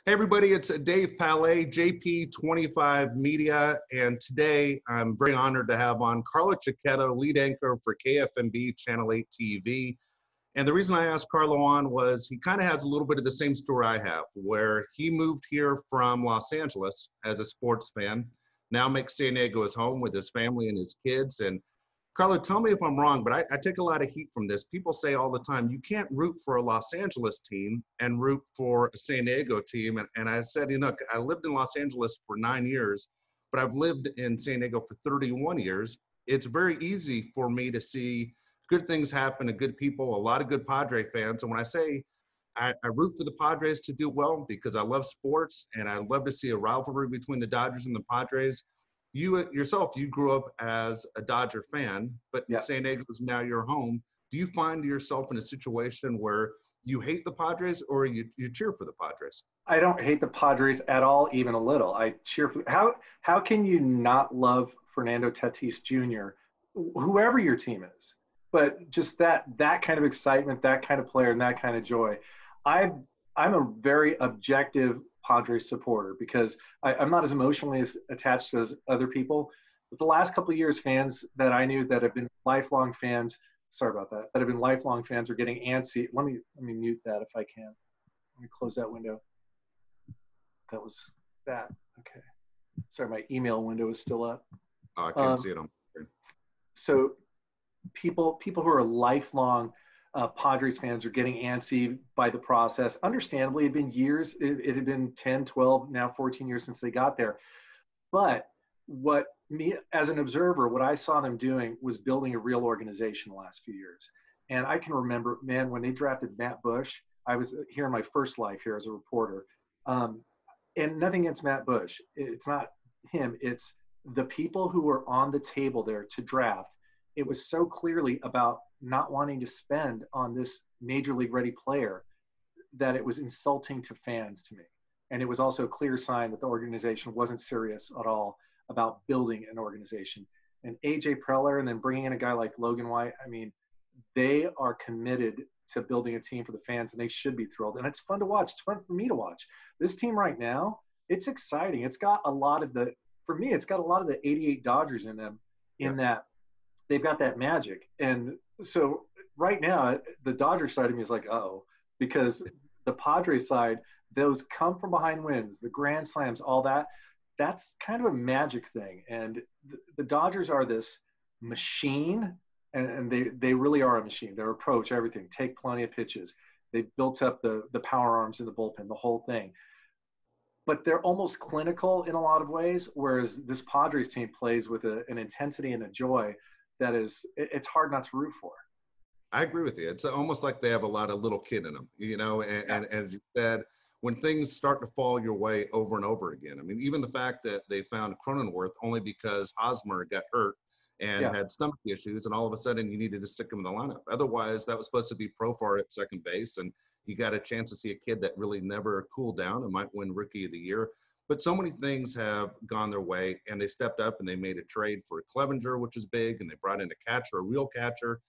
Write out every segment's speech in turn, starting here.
Hey everybody, it's Dave Palet, JP25 Media, and today I'm very honored to have on Carlo Cecchetto, lead anchor for KFMB Channel 8 TV. And the reason I asked Carlo on was he kind of has a little bit of the same story I have, where he moved here from Los Angeles as a sports fan, now makes San Diego his home with his family and his kids. And Carlo, tell me if I'm wrong, but I take a lot of heat from this. People say all the time, you can't root for a Los Angeles team and root for a San Diego team. And I said, look, I lived in Los Angeles for 9 years, but I've lived in San Diego for 31 years. It's very easy for me to see good things happen to good people, a lot of good Padre fans. And when I say I root for the Padres to do well because I love sports and I love to see a rivalry between the Dodgers and the Padres. You yourself, you grew up as a Dodger fan, but San Diego is now your home. Do you find yourself in a situation where you hate the Padres or you cheer for the Padres? I don't hate the Padres at all, even a little. I cheer for how can you not love Fernando Tatis Jr., whoever your team is? But just that kind of excitement, that kind of player, and that kind of joy. I'm a very objective Padres supporter because I'm not as emotionally attached as other people. But the last couple of years, fans that I knew that have been lifelong fans, that have been lifelong fans are getting antsy. Let me mute that if I can. Let me close that window. That was that. Okay. Sorry, my email window is still up. Oh, I can't see it on screen. So people who are lifelong Padres fans are getting antsy by the process. Understandably, it had been years. It had been 10, 12, now 14 years since they got there. But what me, as an observer, what I saw them doing was building a real organization the last few years. And I can remember, man, when they drafted Matt Bush, I was here in my first life here as a reporter. And nothing against Matt Bush. It's not him. It's the people who were on the table there to draft. It was so clearly about not wanting to spend on this major league ready player that it was insulting to fans to me. And it was also a clear sign that the organization wasn't serious at all about building an organization. And AJ Preller and then bringing in a guy like Logan White, I mean, they are committed to building a team for the fans and they should be thrilled. And it's fun to watch. It's fun for me to watch. This team right now, it's exciting. It's got a lot of the 88 Dodgers in them in that they've got that magic. And so right now, the Dodger side of me is like, uh-oh, because the Padres side, those come from behind wins, the grand slams, all that, that's kind of a magic thing. And the Dodgers are this machine, and they really are a machine. Their approach, everything, take plenty of pitches. They've built up the power arms in the bullpen, the whole thing. But they're almost clinical in a lot of ways, whereas this Padres team plays with an intensity and a joy that it's hard not to root for. I agree with you. It's almost like they have a lot of little kid in them, and as you said, when things start to fall your way over and over again. I mean, even the fact that they found Cronenworth only because Hosmer got hurt and had stomach issues, and all of a sudden you needed to stick him in the lineup. Otherwise, that was supposed to be Profar at second base, and you got a chance to see a kid that really never cooled down and might win Rookie of the Year. But so many things have gone their way, and they stepped up and they made a trade for Clevenger, which is big, and they brought in a catcher, a real catcher,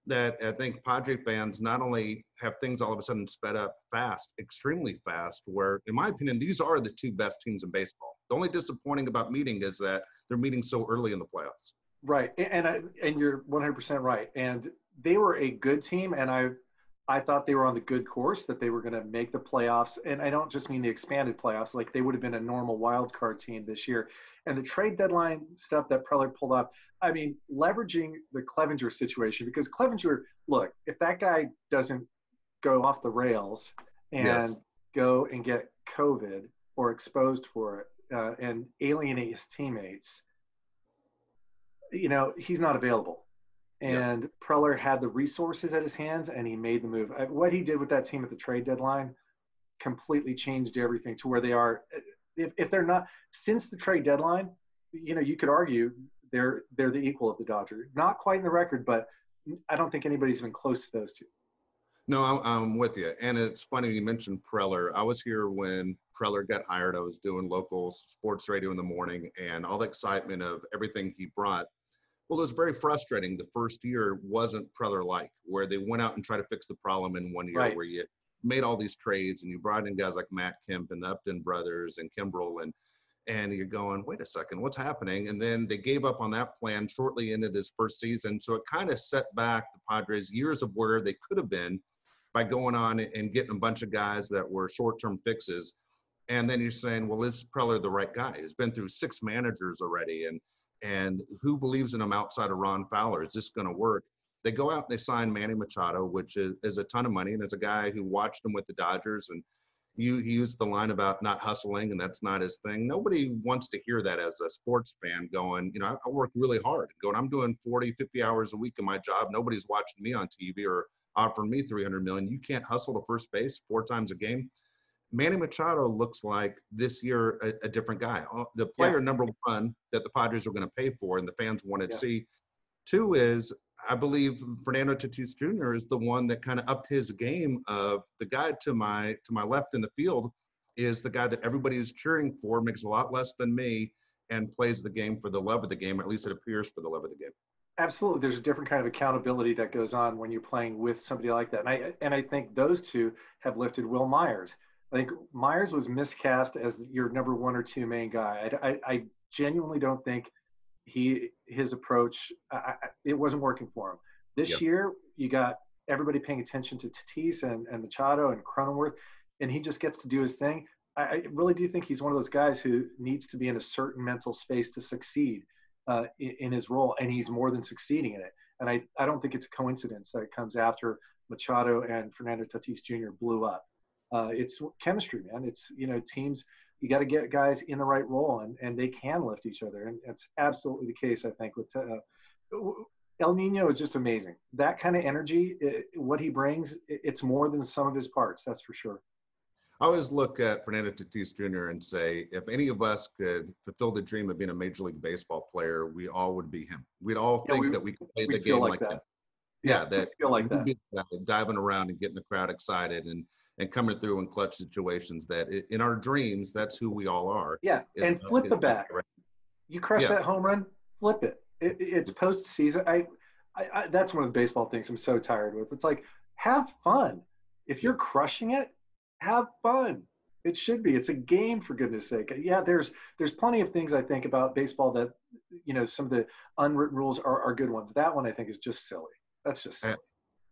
that I think Padre fans not only have things all of a sudden sped up fast, extremely fast, where, in my opinion, these are the two best teams in baseball. The only disappointing about meeting is that they're meeting so early in the playoffs. Right, and you're 100% right. And they were a good team, and I thought they were on the good course, that they were going to make the playoffs. And I don't just mean the expanded playoffs, like they would have been a normal wild card team this year. And the trade deadline stuff that Preller pulled up, I mean, leveraging the Clevenger situation, because Clevenger, look, if that guy doesn't go off the rails and go and get COVID or exposed for it and alienate his teammates, he's not available. And Preller had the resources at his hands, and he made the move. What he did with that team at the trade deadline completely changed everything to where they are. If they're not, since the trade deadline, you could argue they're the equal of the Dodgers. Not quite in the record, but I don't think anybody's been close to those two. No, I'm with you. And it's funny you mentioned Preller. I was here when Preller got hired. I was doing local sports radio in the morning, and all the excitement of everything he brought. Well, it was very frustrating. The first year wasn't Preller-like, where they went out and tried to fix the problem in 1 year, where you made all these trades and you brought in guys like Matt Kemp and the Upton brothers and Kimbrel, and you're going, wait a second, what's happening? And then they gave up on that plan shortly into this first season. So it kind of set back the Padres years of where they could have been by going on and getting a bunch of guys that were short-term fixes. And then you're saying, well, this is probably the right guy. He's been through 6 managers already. And who believes in him outside of Ron Fowler? Is this going to work? They go out and they sign Manny Machado, which is a ton of money. And as a guy who watched him with the Dodgers, and he used the line about not hustling, and that's not his thing. Nobody wants to hear that as a sports fan going, I work really hard. Going, I'm doing 40, 50 hours a week in my job. Nobody's watching me on TV or offering me $300 million. You can't hustle to first base 4 times a game. Manny Machado looks like this year a different guy. The player number one that the Padres are going to pay for and the fans wanted to see. 2 is, I believe Fernando Tatis Jr. is the one that kind of upped his game of the guy to my left in the field is the guy that everybody is cheering for, makes a lot less than me, and plays the game for the love of the game, or at least it appears for the love of the game. Absolutely. There's a different kind of accountability that goes on when you're playing with somebody like that. And I think those 2 have lifted Will Myers. I think Myers was miscast as your number 1 or 2 main guy. I genuinely don't think his approach, it wasn't working for him. This year, you got everybody paying attention to Tatis and Machado and Cronenworth, and he just gets to do his thing. I really do think he's one of those guys who needs to be in a certain mental space to succeed in his role, and he's more than succeeding in it. And I don't think it's a coincidence that it comes after Machado and Fernando Tatis Jr. blew up. It's chemistry, man. It's, teams, you got to get guys in the right role, and they can lift each other. And it's absolutely the case, I think, with El Nino is just amazing. That kind of energy, what he brings, it's more than the sum of his parts, that's for sure. I always look at Fernando Tatis Jr. and say, if any of us could fulfill the dream of being a Major League Baseball player, we all would be him. We'd all think that we could play the game like him. Yeah, that feel like that. Diving around and getting the crowd excited and coming through in clutch situations, that in our dreams, that's who we all are. Yeah, and flip the bat. You crush that home run, flip it. It's postseason. I that's one of the baseball things I'm so tired with. It's like, have fun. If you're crushing it, have fun. It should be. It's a game, for goodness sake. Yeah, there's plenty of things I think about baseball that, some of the unwritten rules are good ones. That one I think is just silly. That's just silly.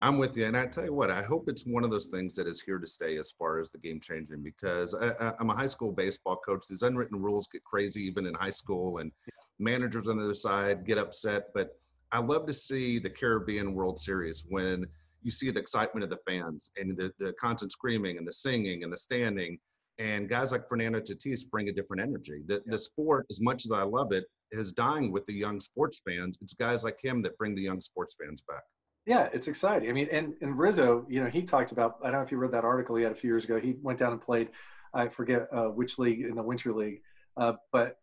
I'm with you. And I tell you what, I hope it's one of those things that is here to stay as far as the game changing, because I'm a high school baseball coach. These unwritten rules get crazy even in high school, and managers on the other side get upset. But I love to see the Caribbean World Series when you see the excitement of the fans and the constant screaming and the singing and the standing. And guys like Fernando Tatis bring a different energy. The sport, as much as I love it, is dying with the young sports fans. It's guys like him that bring the young sports fans back. Yeah, it's exciting. I mean, and Rizzo, he talked about, I don't know if you read that article he had a few years ago. He went down and played, I forget which league, in the Winter League, but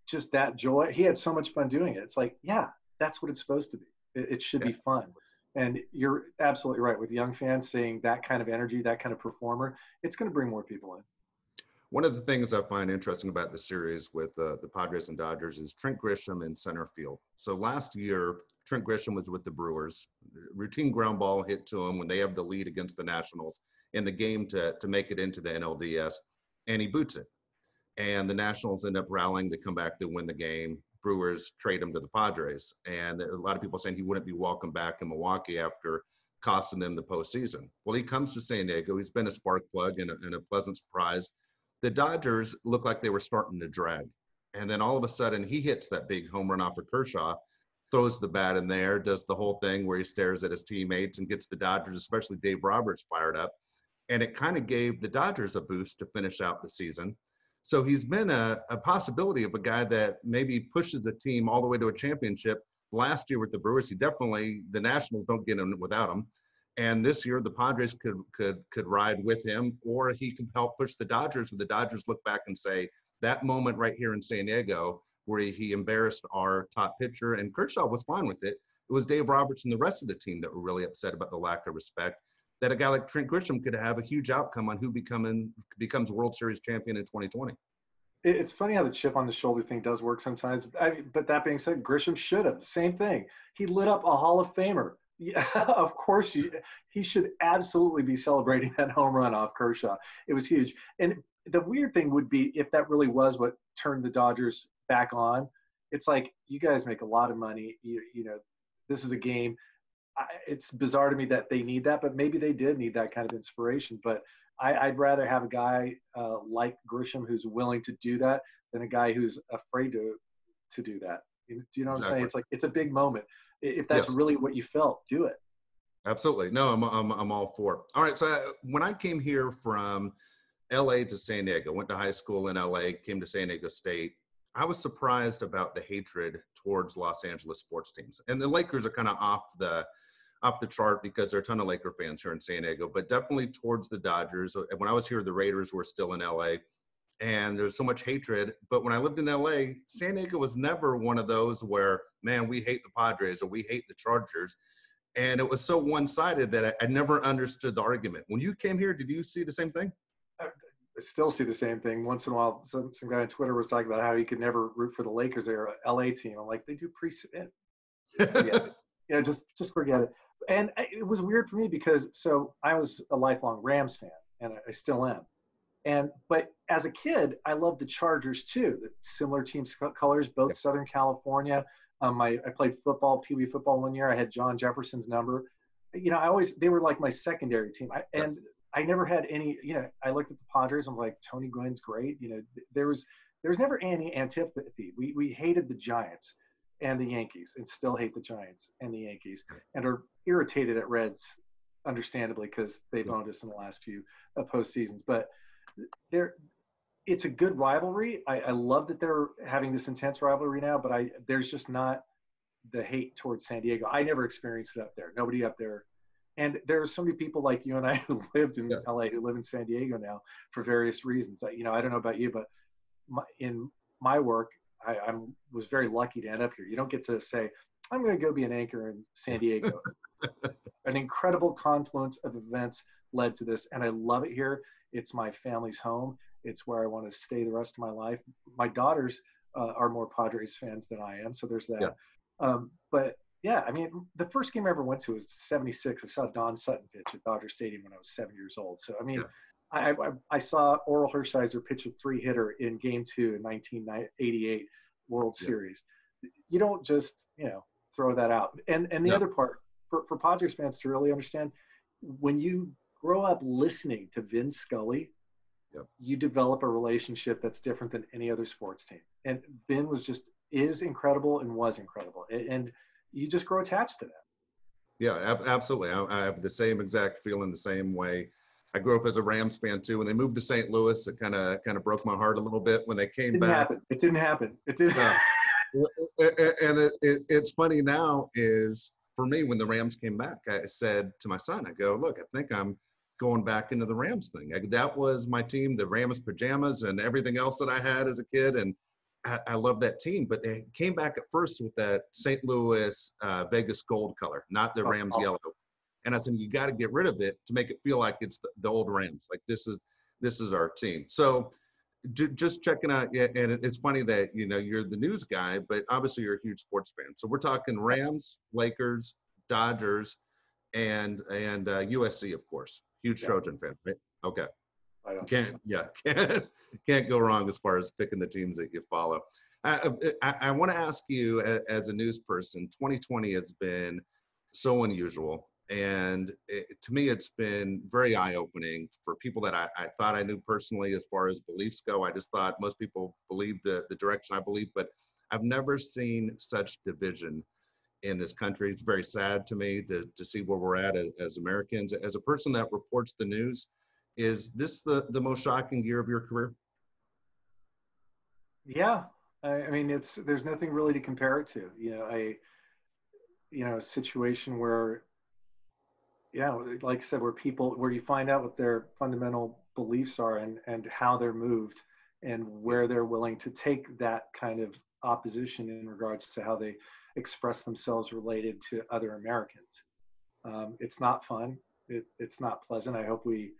just that joy. He had so much fun doing it. It's like, yeah, that's what it's supposed to be. It should be fun. And you're absolutely right. With young fans seeing that kind of energy, that kind of performer, it's going to bring more people in. One of the things I find interesting about the series with the Padres and Dodgers is Trent Grisham in center field. So last year, Trent Grisham was with the Brewers. Routine ground ball hit to him when they have the lead against the Nationals in the game to make it into the NLDS, and he boots it. And the Nationals end up rallying. They come back, they win the game. Brewers trade him to the Padres. And a lot of people saying he wouldn't be welcome back in Milwaukee after costing them the postseason. Well, he comes to San Diego. He's been a spark plug and a pleasant surprise. The Dodgers looked like they were starting to drag. And then all of a sudden, he hits that big home run off of Kershaw, throws the bat in there, does the whole thing where he stares at his teammates and gets the Dodgers, especially Dave Roberts, fired up. And it kind of gave the Dodgers a boost to finish out the season. So he's been a possibility of a guy that maybe pushes a team all the way to a championship. Last year with the Brewers, the Nationals don't get him without him. And this year, the Padres could ride with him, or he could help push the Dodgers, where the Dodgers look back and say, that moment right here in San Diego where he embarrassed our top pitcher, and Kershaw was fine with it. It was Dave Roberts and the rest of the team that were really upset about the lack of respect, that a guy like Trent Grisham could have a huge outcome on who becomes World Series champion in 2020. It's funny how the chip on the shoulder thing does work sometimes. But that being said, Grisham should have. Same thing. He lit up a Hall of Famer Yeah, of course, he should absolutely be celebrating that home run off Kershaw. It was huge. And the weird thing would be if that really was what turned the Dodgers back on. It's like, you guys make a lot of money. You know, this is a game. It's bizarre to me that they need that, but maybe they did need that kind of inspiration. But I'd rather have a guy like Grisham who's willing to do that than a guy who's afraid to do that. Do you know what I'm saying? Exactly. It's like, it's a big moment. If that's Yes. really what you felt, do it. Absolutely. No, I'm all for it. All right. So when I came here from LA to San Diego, went to high school in LA, came to San Diego State, I was surprised about the hatred towards Los Angeles sports teams. And the Lakers are kind of off the chart because there are a ton of Laker fans here in San Diego, but definitely towards the Dodgers. When I was here, the Raiders were still in LA, and there's so much hatred. But when I lived in LA, San Diego was never one of those where, man, we hate the Padres or we hate the Chargers. And it was so one-sided that I never understood the argument. When you came here, did you see the same thing? I still see the same thing. Once in a while, some guy on Twitter was talking about how he could never root for the Lakers. They're an LA team. I'm like, they do forget it. Yeah, just forget it. And it was weird for me because I was a lifelong Rams fan, and I still am. But as a kid, I loved the Chargers too. The similar team colors, both Southern California. I played football, Pee Wee football one year. I had John Jefferson's number. You know, they were like my secondary team. And I never had any, you know, I looked at the Padres. I'm like, Tony Gwynn's great. You know, there was never any antipathy. We hated the Giants and the Yankees, and still hate the Giants and the Yankees, and are irritated at Reds, understandably, because they've owned us in the last few postseasons. But it's a good rivalry. I love that they're having this intense rivalry now, but there's just not the hate towards San Diego. I never experienced it up there. Nobody up there. And there are so many people like you and I who lived in LA, who live in San Diego now for various reasons. I don't know about you, but in my work, I was very lucky to end up here. You don't get to say, I'm going to go be an anchor in San Diego. An incredible confluence of events led to this, and I love it here. It's my family's home. It's where I want to stay the rest of my life. My daughters are more Padres fans than I am, so there's that. But yeah, I mean, the first game I ever went to was '76. I saw Don Sutton pitch at Dodger Stadium when I was 7 years old. So I mean, I saw Oral Hershiser pitch a 3-hitter in Game 2 in 1988 World Series. You don't just throw that out. And the other part for Padres fans to really understand, when you grow up listening to Vin Scully, you develop a relationship that's different than any other sports team. And Vin is incredible and was incredible. And you just grow attached to that. Yeah, absolutely. I have the same exact feeling the same way. I grew up as a Rams fan too. When they moved to St. Louis, it kind of broke my heart a little bit when they came back. It didn't happen. It didn't happen. And it's funny now is, for me, when the Rams came back, I said to my son, I go, look, I think I'm going back into the Rams thing. That was my team, the Rams pajamas and everything else that I had as a kid. And I love that team, but they came back at first with that St. Louis Vegas gold color, not the Rams yellow. And I said, you got to get rid of it to make it feel like it's the old Rams. Like this is our team. So just checking out. And it's funny that, you're the news guy, but obviously you're a huge sports fan. So we're talking Rams, Lakers, Dodgers, and USC, of course. Huge Trojan fan, right? Okay. Can't go wrong as far as picking the teams that you follow. I want to ask you, as a news person, 2020 has been so unusual. And to me, it's been very eye-opening for people that I thought I knew personally as far as beliefs go. I just thought most people believe the direction I believe, but I've never seen such division in this country. It's very sad to me to see where we're at as Americans. As a person that reports the news, is this the most shocking year of your career? Yeah. I mean, there's nothing really to compare it to. A situation where, like I said, where you find out what their fundamental beliefs are and how they're moved and where they're willing to take that kind of opposition in regards to how they express themselves related to other Americans. It's not fun. It's not pleasant. I hope we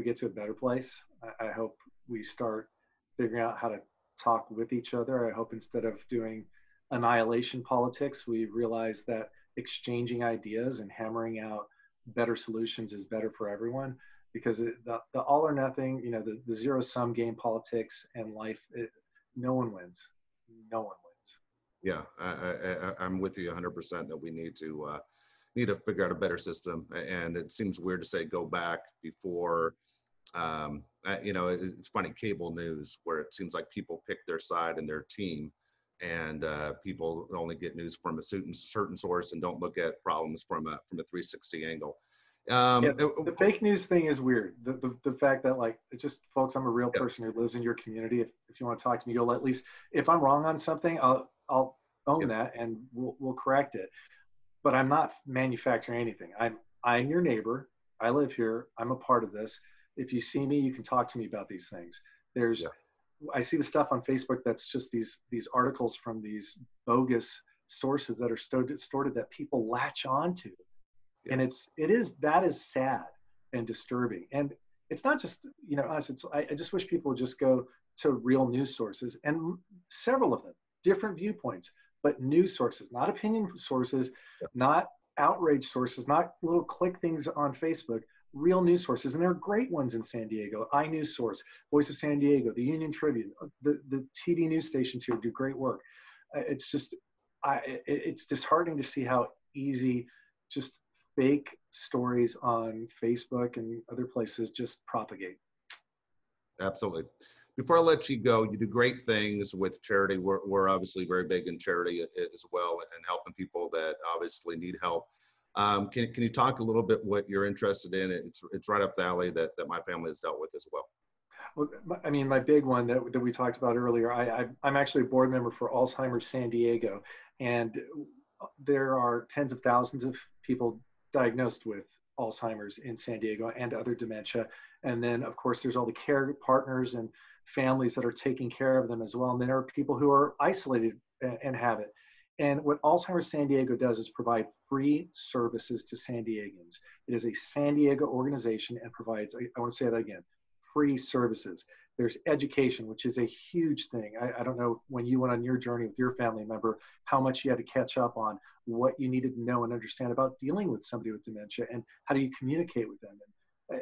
get to a better place. I hope we start figuring out how to talk with each other. I hope instead of doing annihilation politics, we realize that exchanging ideas and hammering out better solutions is better for everyone, because the all or nothing, the zero sum game politics and life, no one wins. No one wins. Yeah, I'm with you 100% that we need to figure out a better system. And it seems weird to say go back before, it's funny, cable news, where it seems like people pick their side and their team, and people only get news from a certain source and don't look at problems from a 360 angle. The fake news thing is weird. The fact that, like, it's just, folks, I'm a real person who lives in your community. If you want to talk to me, you'll at least, if I'm wrong on something, I'll own that, and we'll correct it. But I'm not manufacturing anything. I'm your neighbor. I live here. I'm a part of this. If you see me, you can talk to me about these things. I see the stuff on Facebook that's just these articles from these bogus sources that are distorted that people latch onto. And that is sad and disturbing. And it's not just, us. I just wish people would just go to real news sources, and several of them, different viewpoints, but news sources, not opinion sources, not outrage sources, not little click things on Facebook, real news sources. And there are great ones in San Diego: iNews Source, Voice of San Diego, the Union Tribune, the TV news stations here do great work. It's just, it's disheartening to see how easy just fake stories on Facebook and other places just propagate. Absolutely. Before I let you go, you do great things with charity. We're obviously very big in charity as well, and helping people that obviously need help. Can you talk a little bit what you're interested in? It's right up the alley that my family has dealt with as well. Well, I mean, my big one that we talked about earlier, I'm actually a board member for Alzheimer's San Diego, and there are tens of thousands of people diagnosed with Alzheimer's in San Diego and other dementia. And then, of course, there's all the care partners and families that are taking care of them as well. And then there are people who are isolated and have it. And what Alzheimer's San Diego does is provide free services to San Diegans. It is a San Diego organization and provides, I want to say that again, free services. There's education, which is a huge thing. I don't know, when you went on your journey with your family member, how much you had to catch up on, what you needed to know and understand about dealing with somebody with dementia, and how do you communicate with them,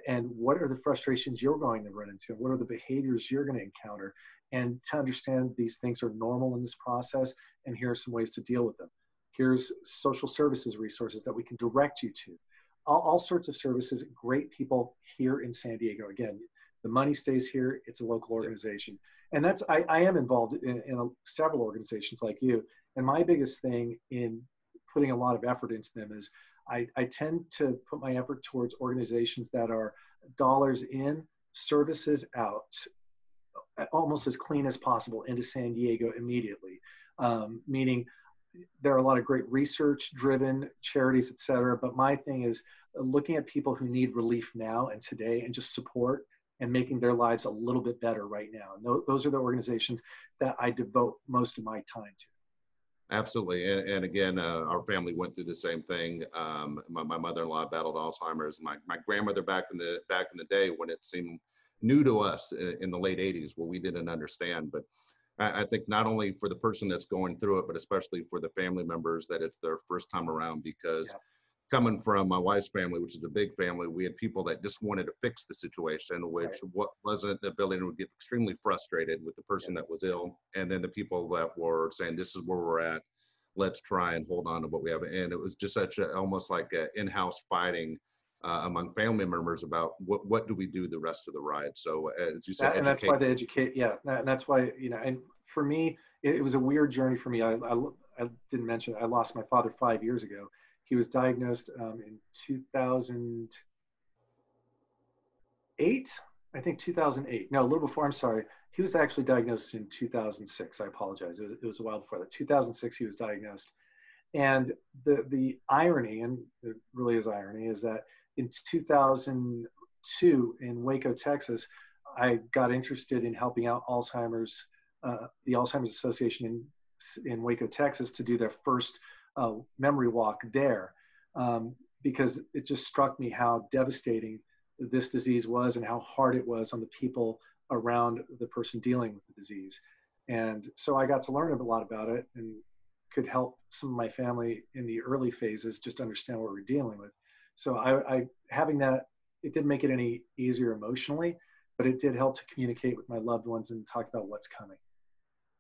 and what are the frustrations you're going to run into, and what are the behaviors you're going to encounter, and to understand these things are normal in this process, and here are some ways to deal with them. Here's social services resources that we can direct you to. All sorts of services, great people here in San Diego. Again, the money stays here. It's a local organization. And that's, I am involved in several organizations like you. And my biggest thing in putting a lot of effort into them is I tend to put my effort towards organizations that are dollars in, services out, almost as clean as possible into San Diego immediately. Meaning there are a lot of great research-driven charities, et cetera. But my thing is looking at people who need relief now and today, and just support and making their lives a little bit better right now. And those are the organizations that I devote most of my time to. Absolutely. And again, our family went through the same thing. My mother-in-law battled Alzheimer's. My grandmother back in the day, when it seemed new to us in the late 80s, where we didn't understand. But I think not only for the person that's going through it, but especially for the family members that it's their first time around, because coming from my wife's family, which is a big family, we had people that just wanted to fix the situation, which wasn't the ability to get extremely frustrated with the person that was ill. And then the people that were saying, this is where we're at, let's try and hold on to what we have. And it was just almost like an in-house fighting among family members about what do we do the rest of the ride. So as you said, and that's why they educate. Yeah. And that's why, and for me, it was a weird journey for me. I didn't mention, I lost my father 5 years ago. He was diagnosed in 2008, I think 2008. No, a little before, I'm sorry. He was actually diagnosed in 2006. I apologize. It was a while before that. 2006, he was diagnosed. And the irony, and it really is irony, is that in 2002 in Waco, Texas, I got interested in helping out Alzheimer's, the Alzheimer's Association in Waco, Texas, to do their first memory walk there, because it just struck me how devastating this disease was and how hard it was on the people around the person dealing with the disease. And so I got to learn a lot about it. And could help some of my family in the early phases just understand what we're dealing with. So I having that, it didn't make it any easier emotionally, but it did help to communicate with my loved ones and talk about what's coming.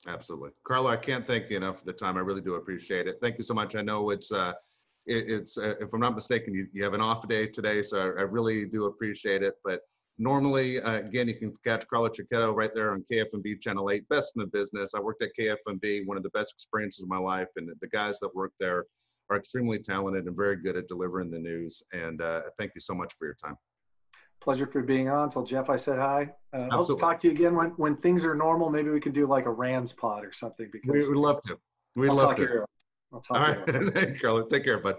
Absolutely. Carlo, I can't thank you enough for the time. I really do appreciate it. Thank you so much. I know it's if I'm not mistaken, you have an off day today, so I really do appreciate it. But normally, again, you can catch Carlo Cecchetto right there on KFMB Channel 8, best in the business. I worked at KFMB, one of the best experiences of my life, and the guys that work there are extremely talented and very good at delivering the news. And thank you so much for your time. Pleasure for being on. Tell Jeff I said hi. Hope to Absolutely. talk to you again when things are normal. Maybe we could do like a Rams pod or something. Because We would love to. We'd I'll love talk to. to you. I'll talk All to you. right. Thank you, Carlo. Take care, bud.